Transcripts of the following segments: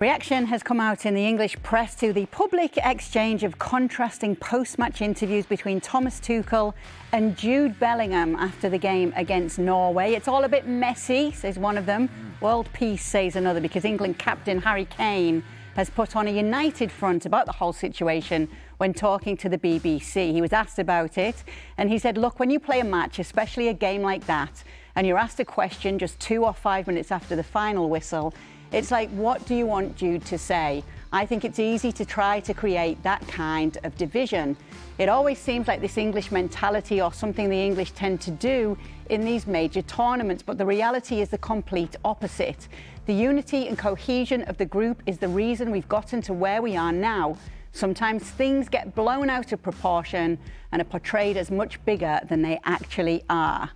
Reaction has come out in the English press to the public exchange of contrasting post-match interviews between Thomas Tuchel and Jude Bellingham after the game against Norway. It's all a bit messy, says one of them. World peace, says another, because England captain Harry Kane has put on a united front about the whole situation when talking to the BBC. He was asked about it and he said, look, when you play a match, especially a game like that, and you're asked a question just 2 or 5 minutes after the final whistle, it's like, what do you want Jude to say? I think it's easy to try to create that kind of division. It always seems like this English mentality or something the English tend to do in these major tournaments, but the reality is the complete opposite. The unity and cohesion of the group is the reason we've gotten to where we are now. Sometimes things get blown out of proportion and are portrayed as much bigger than they actually are.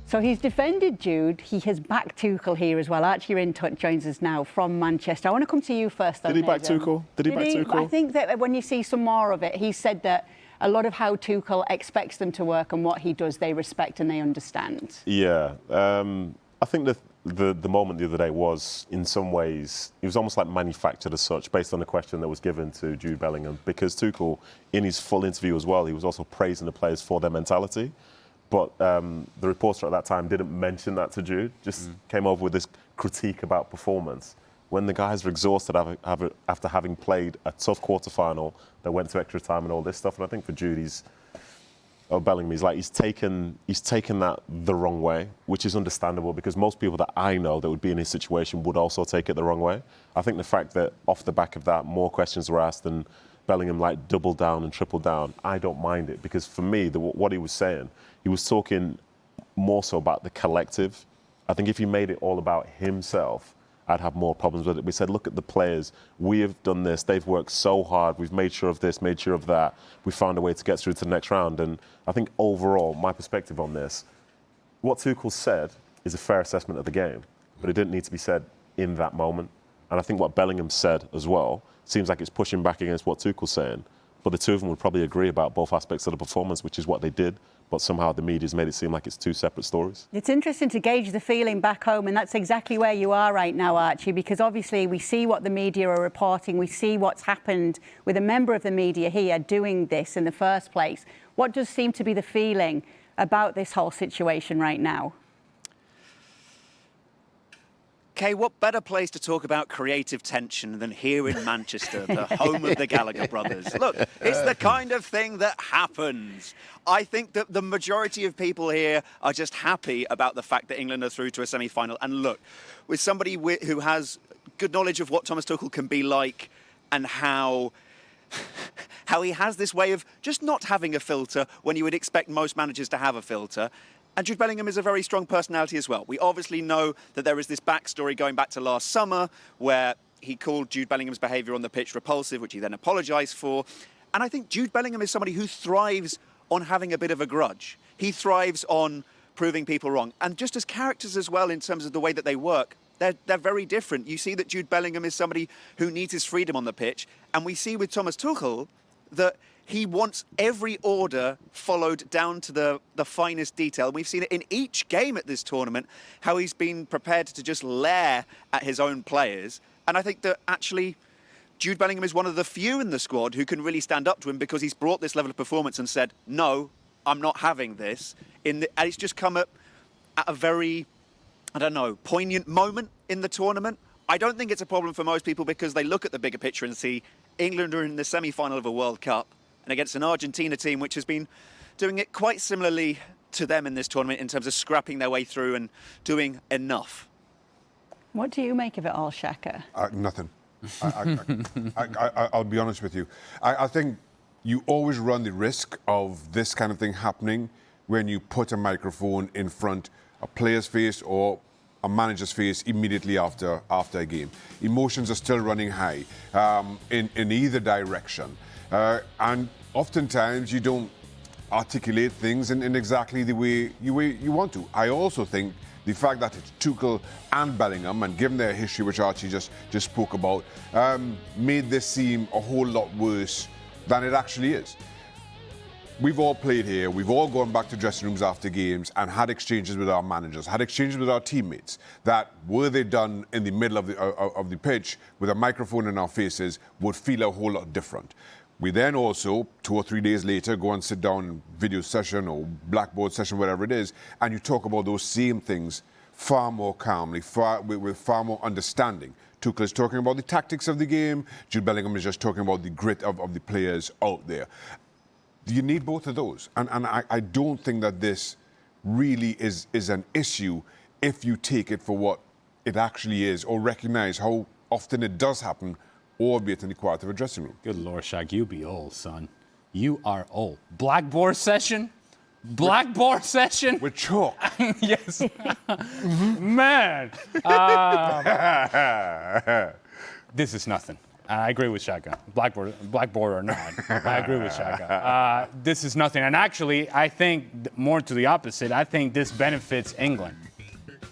So he's defended Jude. He has backed Tuchel here as well. Archie Rhind-Tutt joins us now from Manchester. I want to come to you first, though. Did he back Tuchel? Did he back Tuchel? I think that when you see some more of it, he said that a lot of how Tuchel expects them to work and what he does, they respect and they understand. Yeah. I think the moment the other day was, in some ways, it was almost like manufactured as such, based on the question that was given to Jude Bellingham. Because Tuchel, in his full interview as well, he was also praising the players for their mentality. But the reporter at that time didn't mention that to Jude, just came over with this critique about performance. When the guys are exhausted after having played a tough quarterfinal that went to extra time and all this stuff. And I think for Jude, Bellingham, he's taken that the wrong way, which is understandable because most people that I know that would be in his situation would also take it the wrong way. I think the fact that off the back of that, more questions were asked and Bellingham doubled down and tripled down, I don't mind it because for me, what he was saying, he was talking more so about the collective. I think if he made it all about himself, I'd have more problems with it. We said, look at the players. We have done this. They've worked so hard. We've made sure of this, made sure of that. We found a way to get through to the next round. And I think overall, my perspective on this, what Tuchel said is a fair assessment of the game, but it didn't need to be said in that moment. And I think what Bellingham said as well seems like it's pushing back against what Tuchel's saying. But the two of them would probably agree about both aspects of the performance, which is what they did. But somehow the media's made it seem like it's two separate stories. It's interesting to gauge the feeling back home, and that's exactly where you are right now, Archie, because obviously we see what the media are reporting. We see what's happened with a member of the media here doing this in the first place. What does seem to be the feeling about this whole situation right now? Kay, what better place to talk about creative tension than here in Manchester, the home of the Gallagher brothers? Look, it's the kind of thing that happens. I think that the majority of people here are just happy about the fact that England are through to a semi-final. And look, with somebody who has good knowledge of what Thomas Tuchel can be like and how he has this way of just not having a filter when you would expect most managers to have a filter. And Jude Bellingham is a very strong personality as well. We obviously know that there is this backstory going back to last summer where he called Jude Bellingham's behaviour on the pitch repulsive, which he then apologised for. And I think Jude Bellingham is somebody who thrives on having a bit of a grudge. He thrives on proving people wrong. And just as characters as well, in terms of the way that they work, they're very different. You see that Jude Bellingham is somebody who needs his freedom on the pitch. And we see with Thomas Tuchel that he wants every order followed down to the finest detail. We've seen it in each game at this tournament, how he's been prepared to just lair at his own players. And I think that actually Jude Bellingham is one of the few in the squad who can really stand up to him because he's brought this level of performance and said, no, I'm not having this. And it's just come up at a very, I don't know, poignant moment in the tournament. I don't think it's a problem for most people because they look at the bigger picture and see England are in the semi-final of a World Cup and against an Argentina team which has been doing it quite similarly to them in this tournament in terms of scrapping their way through and doing enough. What do you make of it all, Shaka? Nothing. I'll be honest with you. I think you always run the risk of this kind of thing happening when you put a microphone in front of a player's face or a manager's face immediately after a game. Emotions are still running high in either direction. And oftentimes you don't articulate things in exactly the way you want to. I also think the fact that it's Tuchel and Bellingham, and given their history, which Archie just spoke about, made this seem a whole lot worse than it actually is. we've all played here. We've all gone back to dressing rooms after games and had exchanges with our managers, had exchanges with our teammates that, were they done in the middle of the pitch with a microphone in our faces, would feel a whole lot different. We then also, 2 or 3 days later, go and sit down in video session or blackboard session, whatever it is, and you talk about those same things far more calmly, with far more understanding. Tuchel is talking about the tactics of the game. Jude Bellingham is just talking about the grit of the players out there. You need both of those. And I don't think that this really is an issue if you take it for what it actually is, or recognize how often it does happen, albeit in the quiet of a dressing room. Good Lord, Shaq, you be old, son. You are old. Blackboard session? Blackboard session? With chalk. Yes. Man. This is nothing. I agree with Shaka. Blackboard or not, I agree with Shaka. This is nothing. And actually, I think more to the opposite. I think this benefits England.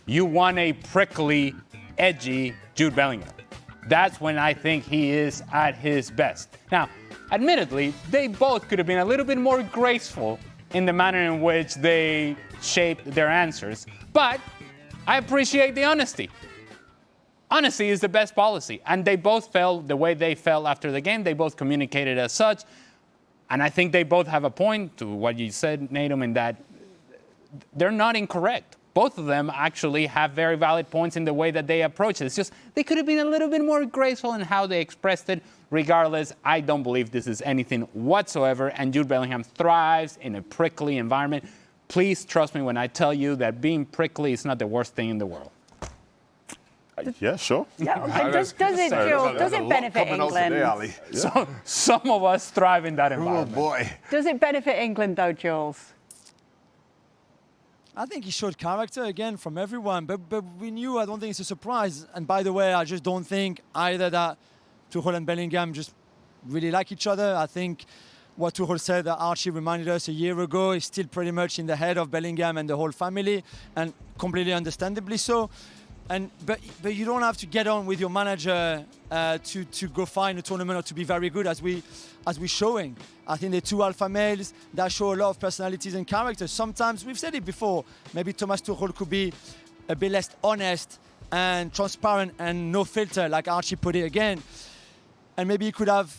You want a prickly, edgy Jude Bellingham. That's when I think he is at his best. Now, admittedly, they both could have been a little bit more graceful in the manner in which they shaped their answers. But I appreciate the honesty. Honesty is the best policy. And they both felt the way they felt after the game. They both communicated as such. And I think they both have a point to what you said, Nedum, in that they're not incorrect. Both of them actually have very valid points in the way that they approach it. It's just they could have been a little bit more graceful in how they expressed it. Regardless, I don't believe this is anything whatsoever, and Jude Bellingham thrives in a prickly environment. Please trust me when I tell you that being prickly is not the worst thing in the world. Yeah, sure. Yeah, does it benefit England? So some of us thrive in that environment. Oh, boy. Does it benefit England, though, Jules? I think he showed character again from everyone, but we knew. I don't think it's a surprise. And by the way, I just don't think either that Tuchel and Bellingham just really like each other. I think what Tuchel said that Archie reminded us a year ago is still pretty much in the head of Bellingham and the whole family, and completely understandably so. But you don't have to get on with your manager to go find a tournament or to be very good, as we're showing. I think they're two alpha males that show a lot of personalities and characters. Sometimes, we've said it before, maybe Thomas Tuchel could be a bit less honest and transparent and no filter, like Archie put it again. And maybe he could have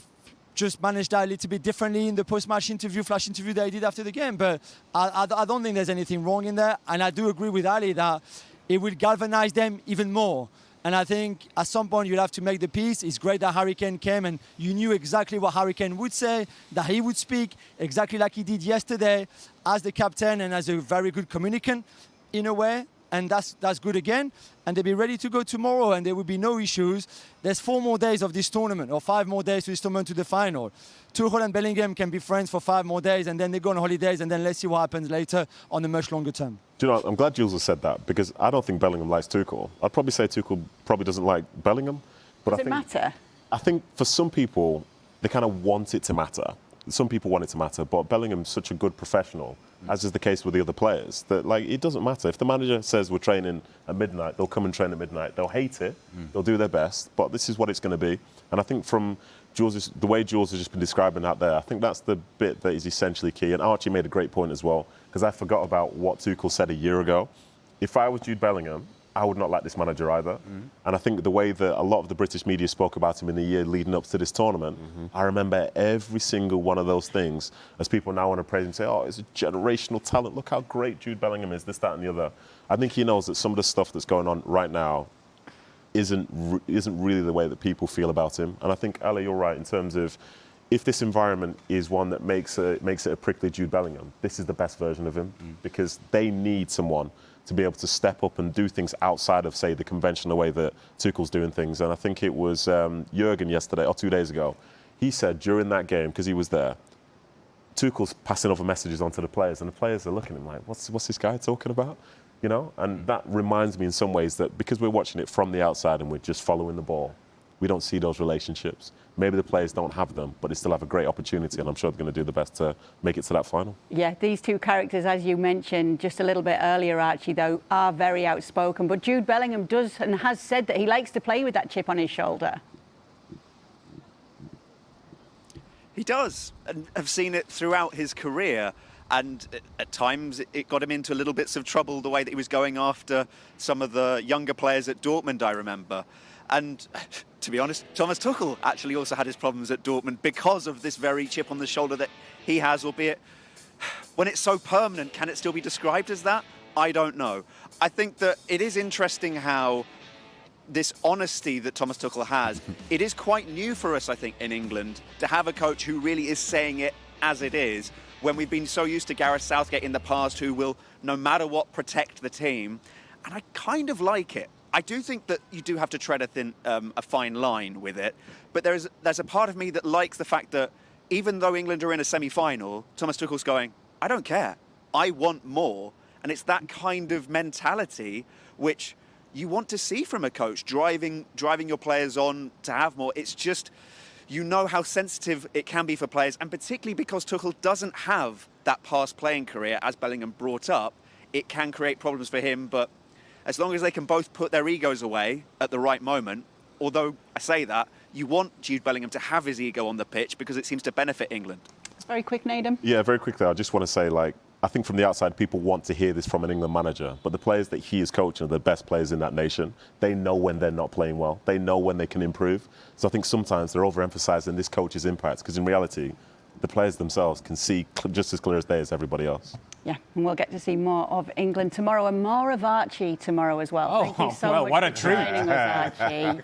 just managed that a little bit differently in the post-match interview, flash interview that he did after the game. But I don't think there's anything wrong in there. And I do agree with Ali that it will galvanize them even more. And I think at some point you'll have to make the peace. It's great that Harry Kane came and you knew exactly what Harry Kane would say, that he would speak exactly like he did yesterday as the captain and as a very good communicant in a way. And that's good again. And they'll be ready to go tomorrow and there will be no issues. There's 4 more days of this tournament, or 5 more days to this tournament to the final. Tuchel and Bellingham can be friends for 5 more days and then they go on holidays and then let's see what happens later on a much longer term. Do you know, I'm glad Jules has said that, because I don't think Bellingham likes Tuchel. I'd probably say Tuchel probably doesn't like Bellingham. But Does it matter? I think for some people, they kind of want it to matter. Some people want it to matter, but Bellingham's such a good professional, as is the case with the other players, that it doesn't matter. If the manager says we're training at midnight, they'll come and train at midnight. They'll hate it, they'll do their best, but this is what it's going to be. And I think from the way Jules has just been describing that there, I think that's the bit that is essentially key. And Archie made a great point as well, because I forgot about what Tuchel said a year ago. If I was Jude Bellingham, I would not like this manager either. And I think the way that a lot of the British media spoke about him in the year leading up to this tournament, I remember every single one of those things as people now want to praise him and say, oh, it's a generational talent. Look how great Jude Bellingham is, this, that and the other. I think he knows that some of the stuff that's going on right now isn't really the way that people feel about him. And I think, Ali, you're right in terms of if this environment is one that makes it a prickly Jude Bellingham, this is the best version of him, because they need someone to be able to step up and do things outside of, say, the conventional way that Tuchel's doing things. And I think it was Jurgen yesterday, or 2 days ago, he said during that game, because he was there, Tuchel's passing over messages onto the players, and the players are looking at him like, what's this guy talking about? You know? And that reminds me in some ways that because we're watching it from the outside and we're just following the ball, we don't see those relationships. Maybe the players don't have them, but they still have a great opportunity, and I'm sure they're going to do the best to make it to that final. Yeah, these two characters, as you mentioned just a little bit earlier, Archie, though, are very outspoken. But Jude Bellingham does and has said that he likes to play with that chip on his shoulder. He does, and have seen it throughout his career. And at times it got him into little bits of trouble, the way that he was going after some of the younger players at Dortmund, I remember. And to be honest, Thomas Tuchel actually also had his problems at Dortmund because of this very chip on the shoulder that he has, albeit when it's so permanent, can it still be described as that? I don't know. I think that it is interesting how this honesty that Thomas Tuchel has, it is quite new for us, I think, in England, to have a coach who really is saying it as it is, when we've been so used to Gareth Southgate in the past, who will, no matter what, protect the team. And I kind of like it. I do think that you do have to tread a fine line with it, but there's a part of me that likes the fact that even though England are in a semi-final, Thomas Tuchel's going, I don't care. I want more. And it's that kind of mentality which you want to see from a coach, driving your players on to have more. It's just, you know how sensitive it can be for players, and particularly because Tuchel doesn't have that past playing career, as Bellingham brought up, it can create problems for him. But as long as they can both put their egos away at the right moment, although I say that, you want Jude Bellingham to have his ego on the pitch because it seems to benefit England. Very quick, Nedum. Yeah, very quickly. I just want to say, I think from the outside, people want to hear this from an England manager, but the players that he is coaching are the best players in that nation. They know when they're not playing well. They know when they can improve. So I think sometimes they're overemphasizing this coach's impact, because in reality, the players themselves can see just as clear as day as everybody else. Yeah, and we'll get to see more of England tomorrow and more of Archie tomorrow as well. Thank you so much what a for treat. joining us, Archie.